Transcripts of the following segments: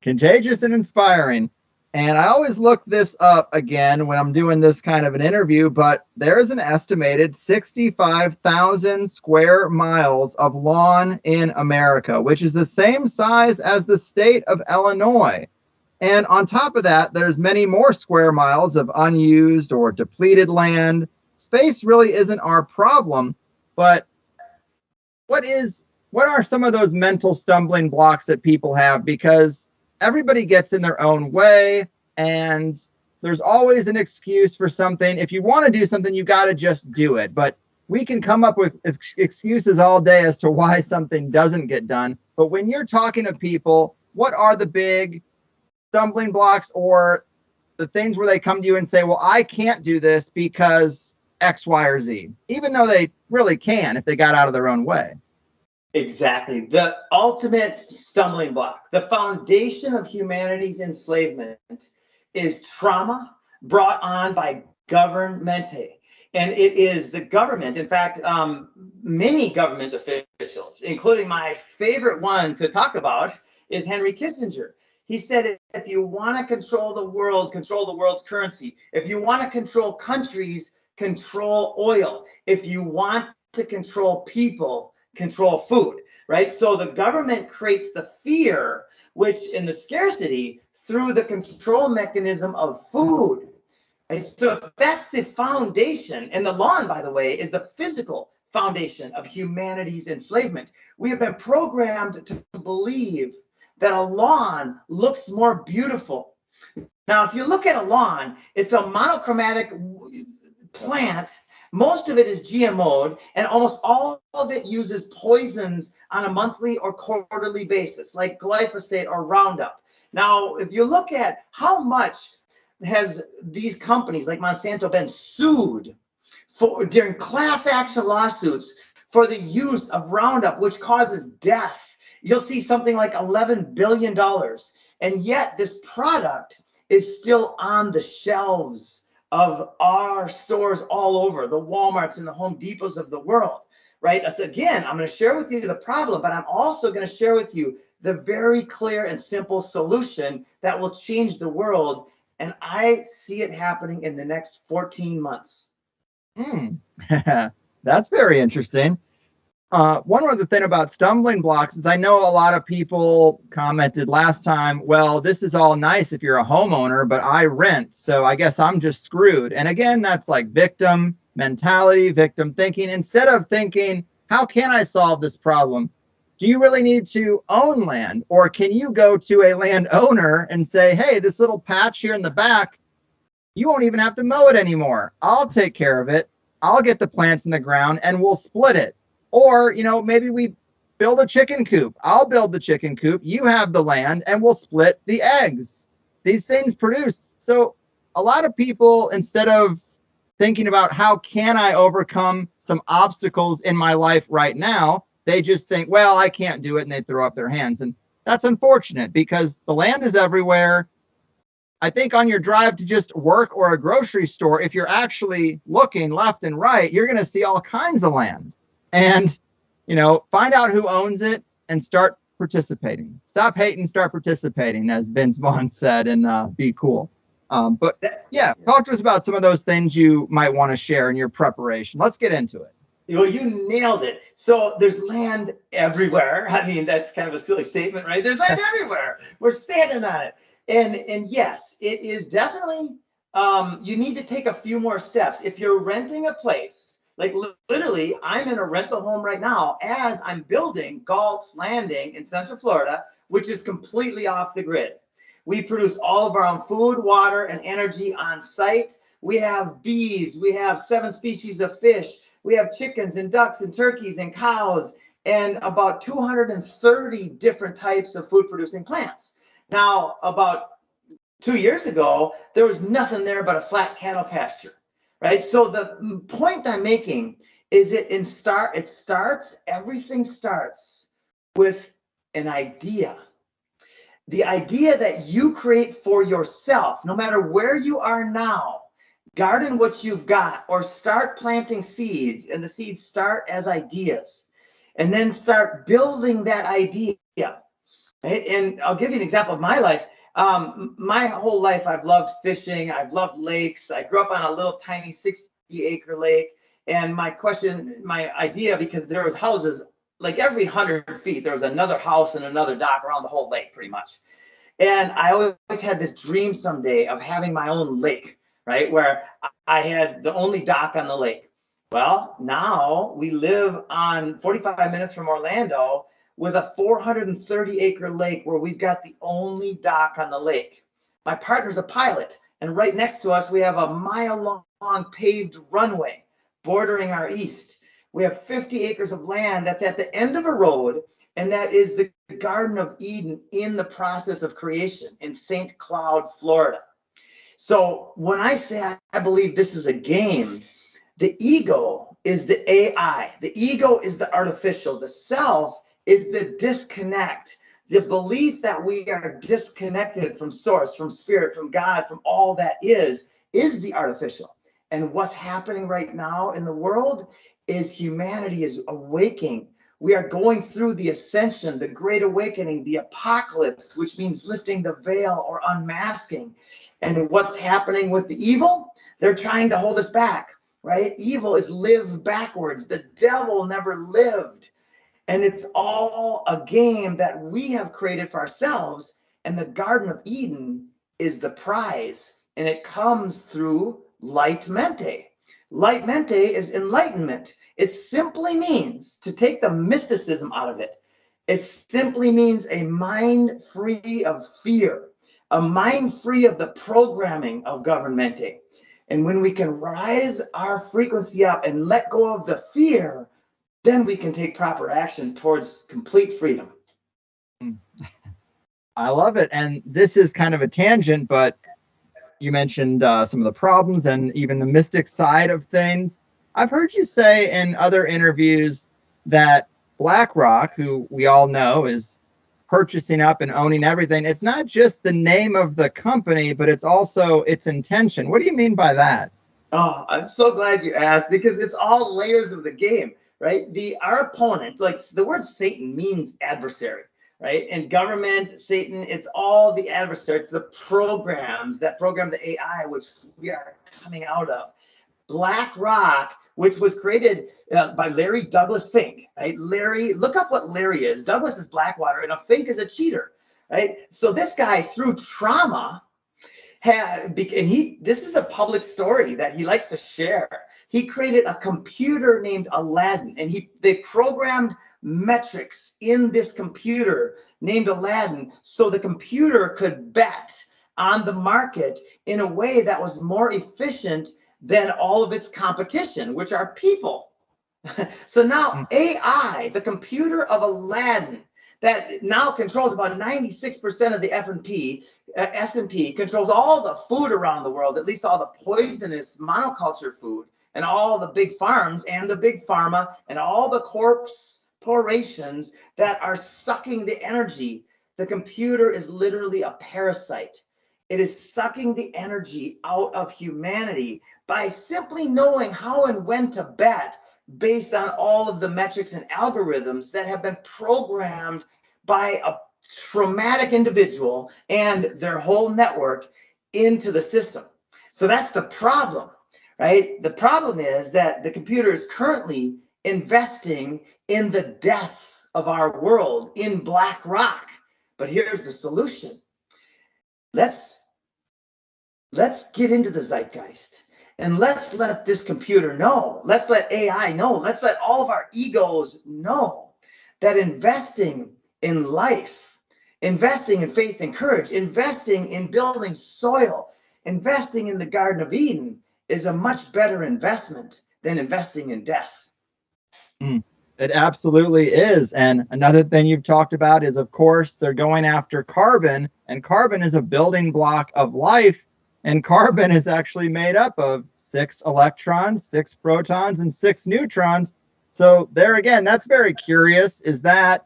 Contagious and inspiring. And I always look this up again when I'm doing this kind of an interview, but there is an estimated 65,000 square miles of lawn in America, which is the same size as the state of Illinois. And on top of that, there's many more square miles of unused or depleted land. Space really isn't our problem, but what is what are some of those mental stumbling blocks that people have, because everybody gets in their own way and there's always an excuse for something. If you want to do something, you got to just do it. But we can come up with excuses all day as to why something doesn't get done. But when you're talking to people, what are the big stumbling blocks or the things where they come to you and say, well, I can't do this because X, Y, or Z, even though they really can if they got out of their own way? Exactly. The ultimate stumbling block, the foundation of humanity's enslavement is trauma brought on by governmente. And it is the government, in fact, many government officials, including my favorite one to talk about, is Henry Kissinger. He said, if you want to control the world, control the world's currency. If you want to control countries, control oil. If you want to control people, control food, right? So the government creates the fear, which in the scarcity, through the control mechanism of food. Right? So if that's the foundation, and the lawn, by the way, is the physical foundation of humanity's enslavement. We have been programmed to believe that a lawn looks more beautiful. Now, if you look at a lawn, it's a monochromatic plant. Most of it is GMO'd, and almost all of it uses poisons on a monthly or quarterly basis, like glyphosate or Roundup. Now, if you look at how much has these companies like Monsanto been sued for during class action lawsuits for the use of Roundup, which causes death, you'll see something like $11 billion. And yet this product is still on the shelves of our stores all over, the Walmarts and the Home Depots of the world, right? So again, I'm going to share with you the problem, but I'm also going to share with you the very clear and simple solution that will change the world. And I see it happening in the next 14 months. That's very interesting. One other thing about stumbling blocks is I know a lot of people commented last time, well, this is all nice if you're a homeowner, but I rent, so I guess I'm just screwed. And again, that's like victim mentality, victim thinking. Instead of thinking, how can I solve this problem? Do you really need to own land? Or can you go to a landowner and say, hey, this little patch here in the back, you won't even have to mow it anymore. I'll take care of it. I'll get the plants in the ground and we'll split it. Or, maybe we build a chicken coop. I'll build the chicken coop. You have the land and we'll split the eggs. These things produce. So a lot of people, instead of thinking about how can I overcome some obstacles in my life right now, they just think, well, I can't do it. And they throw up their hands. And that's unfortunate because the land is everywhere. I think on your drive to just work or a grocery store, if you're actually looking left and right, you're going to see all kinds of land. And, find out who owns it and start participating. Stop hating, start participating, as Vince Vaughn said in Be Cool. But yeah, talk to us about some of those things you might want to share in your preparation. Let's get into it. Well, you nailed it. So there's land everywhere. I mean, that's kind of a silly statement, right? There's land everywhere. We're standing on it. And yes, it is definitely, you need to take a few more steps. If you're renting a place, like literally, I'm in a rental home right now as I'm building Galt's Landing in Central Florida, which is completely off the grid. We produce all of our own food, water, and energy on site. We have bees. We have 7 species of fish. We have chickens and ducks and turkeys and cows and about 230 different types of food producing plants. Now, about 2 years ago, there was nothing there but a flat cattle pasture, right? So the point I'm making is everything starts with an idea. The idea that you create for yourself, no matter where you are now, garden what you've got or start planting seeds, and the seeds start as ideas and then start building that idea. Right? And I'll give you an example of my life. My whole life, I've loved fishing. I've loved lakes. I grew up on a little tiny 60-acre lake. And my idea, because there was houses like every 100 feet, there was another house and another dock around the whole lake, pretty much. And I always had this dream someday of having my own lake, right? Where I had the only dock on the lake. Well, now we live on 45 minutes from Orlando with a 430-acre lake where we've got the only dock on the lake. My partner's a pilot, and right next to us, we have a mile-long paved runway bordering our east. We have 50 acres of land that's at the end of a road, and that is the Garden of Eden in the process of creation in St. Cloud, Florida. So when I say I believe this is a game, the ego is the AI, the ego is the artificial, the self is the disconnect, the belief that we are disconnected from source, from spirit, from God, from all that is the artificial. And what's happening right now in the world is humanity is awaking. We are going through the ascension, the great awakening, the apocalypse, which means lifting the veil or unmasking. And what's happening with the evil? They're trying to hold us back, right? Evil is live backwards. The devil never lived. And it's all a game that we have created for ourselves. And the Garden of Eden is the prize. And it comes through light mente. Light mente is enlightenment. It simply means, to take the mysticism out of it, it simply means a mind free of fear, a mind free of the programming of governmente. And when we can rise our frequency up and let go of the fear, then we can take proper action towards complete freedom. I love it. And this is kind of a tangent, but you mentioned some of the problems and even the mystic side of things. I've heard you say in other interviews that BlackRock, who we all know is purchasing up and owning everything, it's not just the name of the company, but it's also its intention. What do you mean by that? Oh, I'm so glad you asked, because it's all layers of the game, right? Our opponent, like the word Satan means adversary, right? And government, Satan, it's all the adversary. It's the programs that program the AI, which we are coming out of. BlackRock, which was created by Larry Douglas Fink, right? Larry, look up what Larry is. Douglas is Blackwater, and a Fink is a cheater, right? So this guy, through trauma, this is a public story that he likes to share. He created a computer named Aladdin, and they programmed metrics in this computer named Aladdin so the computer could bet on the market in a way that was more efficient than all of its competition, which are people. So now AI, the computer of Aladdin, that now controls about 96% of the S&P, controls all the food around the world, at least all the poisonous monoculture food, and all the big farms and the big pharma and all the corporations that are sucking the energy. The computer is literally a parasite. It is sucking the energy out of humanity by simply knowing how and when to bet based on all of the metrics and algorithms that have been programmed by a traumatic individual and their whole network into the system. So that's the problem, right? The problem is that the computer is currently investing in the death of our world in BlackRock. But here's the solution. Let's get into the zeitgeist. And let's let this computer know, let's let AI know, let's let all of our egos know that investing in life, investing in faith and courage, investing in building soil, investing in the Garden of Eden is a much better investment than investing in death. It absolutely is. And another thing you've talked about is, of course, they're going after carbon, and carbon is a building block of life. And carbon is actually made up of 6 electrons, 6 protons, and 6 neutrons. So there again, that's very curious. Is that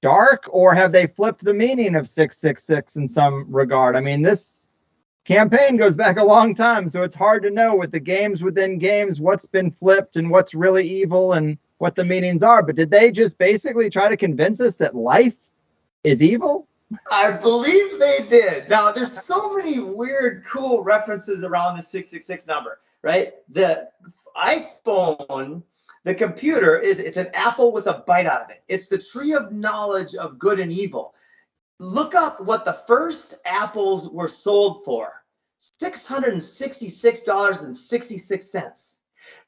dark, or have they flipped the meaning of 666 in some regard? I mean, this campaign goes back a long time, so it's hard to know with the games within games what's been flipped and what's really evil and what the meanings are. But did they just basically try to convince us that life is evil? I believe they did. Now, there's so many weird, cool references around the 666 number, right? The iPhone, the computer it's an apple with a bite out of it. It's the tree of knowledge of good and evil. Look up what the first apples were sold for. $666.66.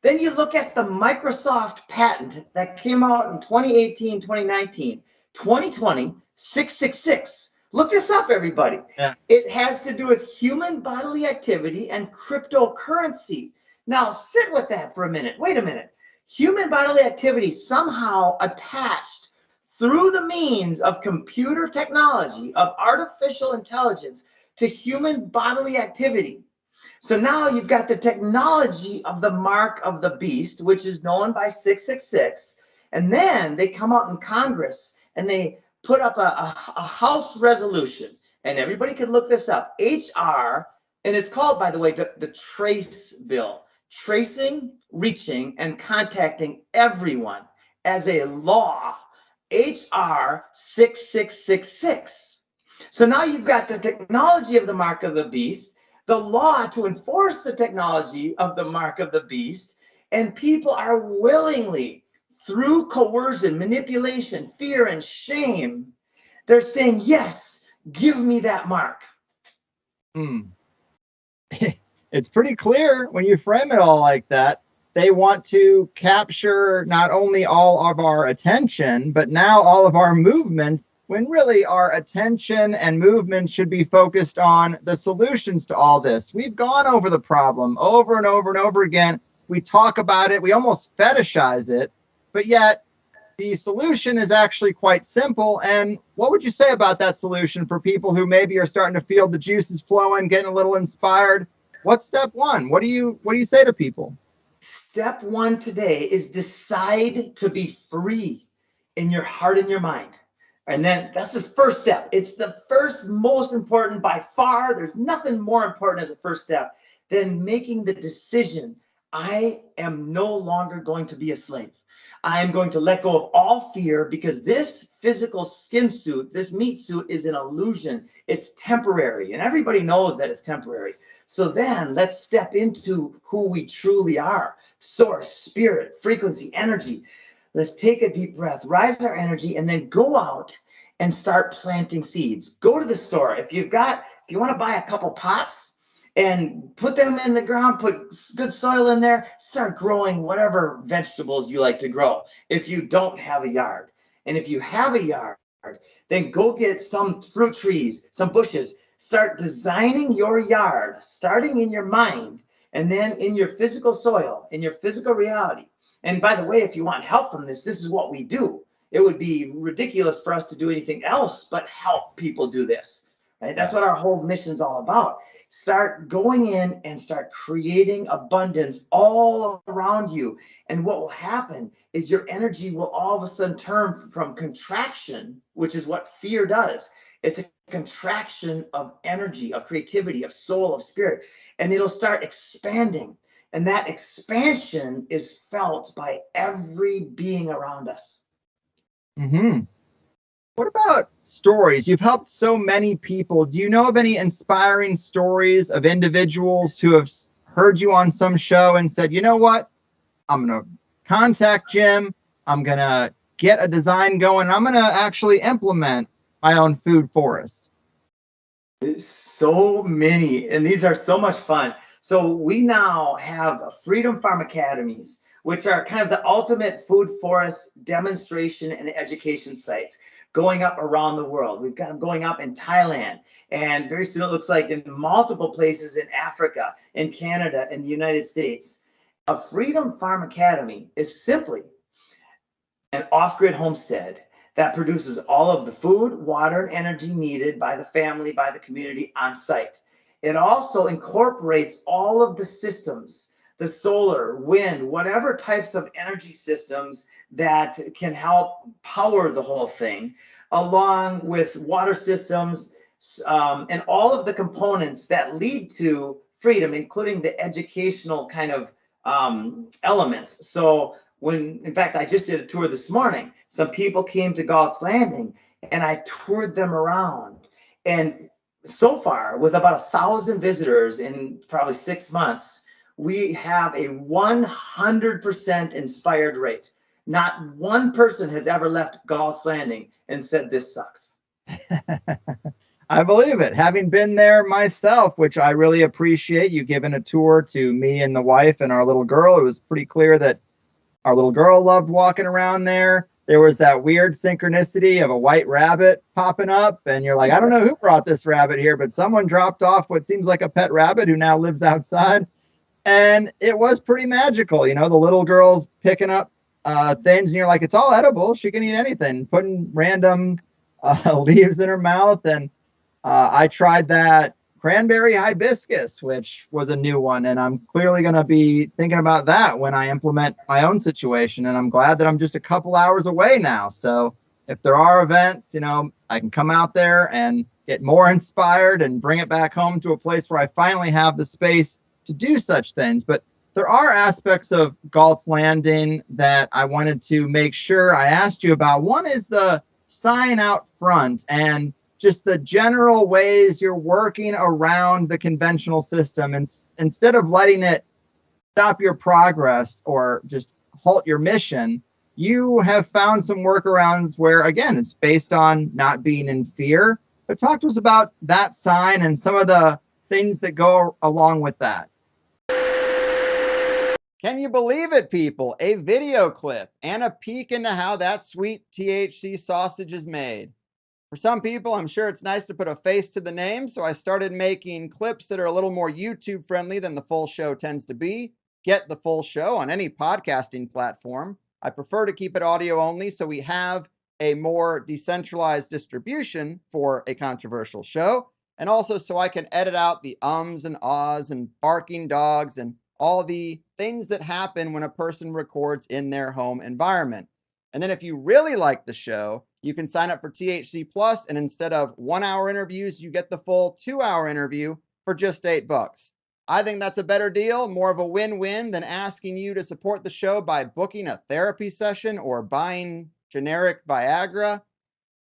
Then you look at the Microsoft patent that came out in 2018, 2019, 2020, 666. Look this up, everybody. Yeah. It has to do with human bodily activity and cryptocurrency. Now, sit with that for a minute. Wait a minute. Human bodily activity somehow attached through the means of computer technology, of artificial intelligence, to human bodily activity. So now you've got the technology of the mark of the beast, which is known by 666. And then they come out in Congress and they put up a House resolution. And everybody can look this up. HR, and it's called, by the way, the Trace Bill. Tracing, reaching, and contacting everyone as a law. HR 6666. So now you've got the technology of the mark of the beast, the law to enforce the technology of the mark of the beast, and people are willingly, through coercion, manipulation, fear, and shame, they're saying, yes, give me that mark. It's pretty clear when you frame it all like that. They want to capture not only all of our attention, but now all of our movements, when really our attention and movement should be focused on the solutions to all this. We've gone over the problem over and over and over again. We talk about it, we almost fetishize it, but yet the solution is actually quite simple. And what would you say about that solution for people who maybe are starting to feel the juices flowing, getting a little inspired? What's step one? What do you say to people? Step one today is decide to be free in your heart and your mind. And then that's the first step. It's the first most important by far. There's nothing more important as a first step than making the decision. I am no longer going to be a slave. I am going to let go of all fear because this physical skin suit, this meat suit is an illusion. It's temporary. And everybody knows that it's temporary. So then let's step into who we truly are. Source, spirit, frequency, energy. Let's take a deep breath, rise our energy, and then go out and start planting seeds. Go to the store. If you want to buy a couple pots and put them in the ground, put good soil in there, start growing whatever vegetables you like to grow if you don't have a yard. And if you have a yard, then go get some fruit trees, some bushes. Start designing your yard, starting in your mind, and then in your physical soil, in your physical reality. And by the way, if you want help from this is what we do. It would be ridiculous for us to do anything else but help people do this. Right? That's what our whole mission is all about. Start going in and start creating abundance all around you. And what will happen is your energy will all of a sudden turn from contraction, which is what fear does. It's a contraction of energy, of creativity, of soul, of spirit, and it'll start expanding. And that expansion is felt by every being around us. What about stories? You've helped so many people. Do you know of any inspiring stories of individuals who have heard you on some show and said, you know what? I'm going to contact Jim. I'm going to get a design going. I'm going to actually implement my own food forest. So many, and these are so much fun. So we now have Freedom Farm Academies, which are kind of the ultimate food forest demonstration and education sites going up around the world. We've got them going up in Thailand, and very soon it looks like in multiple places in Africa, in Canada, in the United States. A Freedom Farm Academy is simply an off-grid homestead that produces all of the food, water, and energy needed by the family, by the community on site. It also incorporates all of the systems, the solar, wind, whatever types of energy systems that can help power the whole thing, along with water systems and all of the components that lead to freedom, including the educational kind of elements. So in fact, I just did a tour this morning. Some people came to Galt's Landing and I toured them around. And so far, with about 1,000 visitors in probably 6 months, we have a 100% inspired rate. Not one person has ever left Galt's Landing and said this sucks. I believe it. Having been there myself, which I really appreciate you giving a tour to me and the wife and our little girl, it was pretty clear that our little girl loved walking around there. There was that weird synchronicity of a white rabbit popping up, and you're like, I don't know who brought this rabbit here, but someone dropped off what seems like a pet rabbit who now lives outside. And it was pretty magical. You know, the little girl's picking up things, and you're like, it's all edible. She can eat anything, putting random leaves in her mouth. And I tried that cranberry hibiscus, which was a new one. And I'm clearly going to be thinking about that when I implement my own situation. And I'm glad that I'm just a couple hours away now. So if there are events, you know, I can come out there and get more inspired and bring it back home to a place where I finally have the space to do such things. But there are aspects of Galt's Landing that I wanted to make sure I asked you about. One is the sign out front and just the general ways you're working around the conventional system, and instead of letting it stop your progress or just halt your mission, you have found some workarounds where, again, it's based on not being in fear. But talk to us about that sign and some of the things that go along with that. Can you believe it, people? A video clip and a peek into how that sweet THC sausage is made. For some people, I'm sure it's nice to put a face to the name, so I started making clips that are a little more YouTube friendly than the full show tends to be. Get the full show on any podcasting platform. I prefer to keep it audio only, so we have a more decentralized distribution for a controversial show, and also so I can edit out the ums and ahs and barking dogs and all the things that happen when a person records in their home environment. And then if you really like the show, you can sign up for THC Plus, and instead of 1 hour interviews, you get the full 2 hour interview for just $8. I think that's a better deal, more of a win-win than asking you to support the show by booking a therapy session or buying generic Viagra.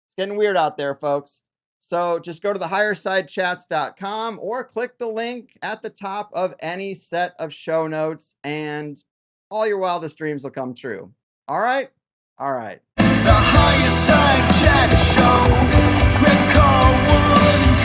It's getting weird out there, folks. So just go to the highersidechats.com or click the link at the top of any set of show notes, and all your wildest dreams will come true. All right? All right. The Higherside Chat Show. Greg Carwood.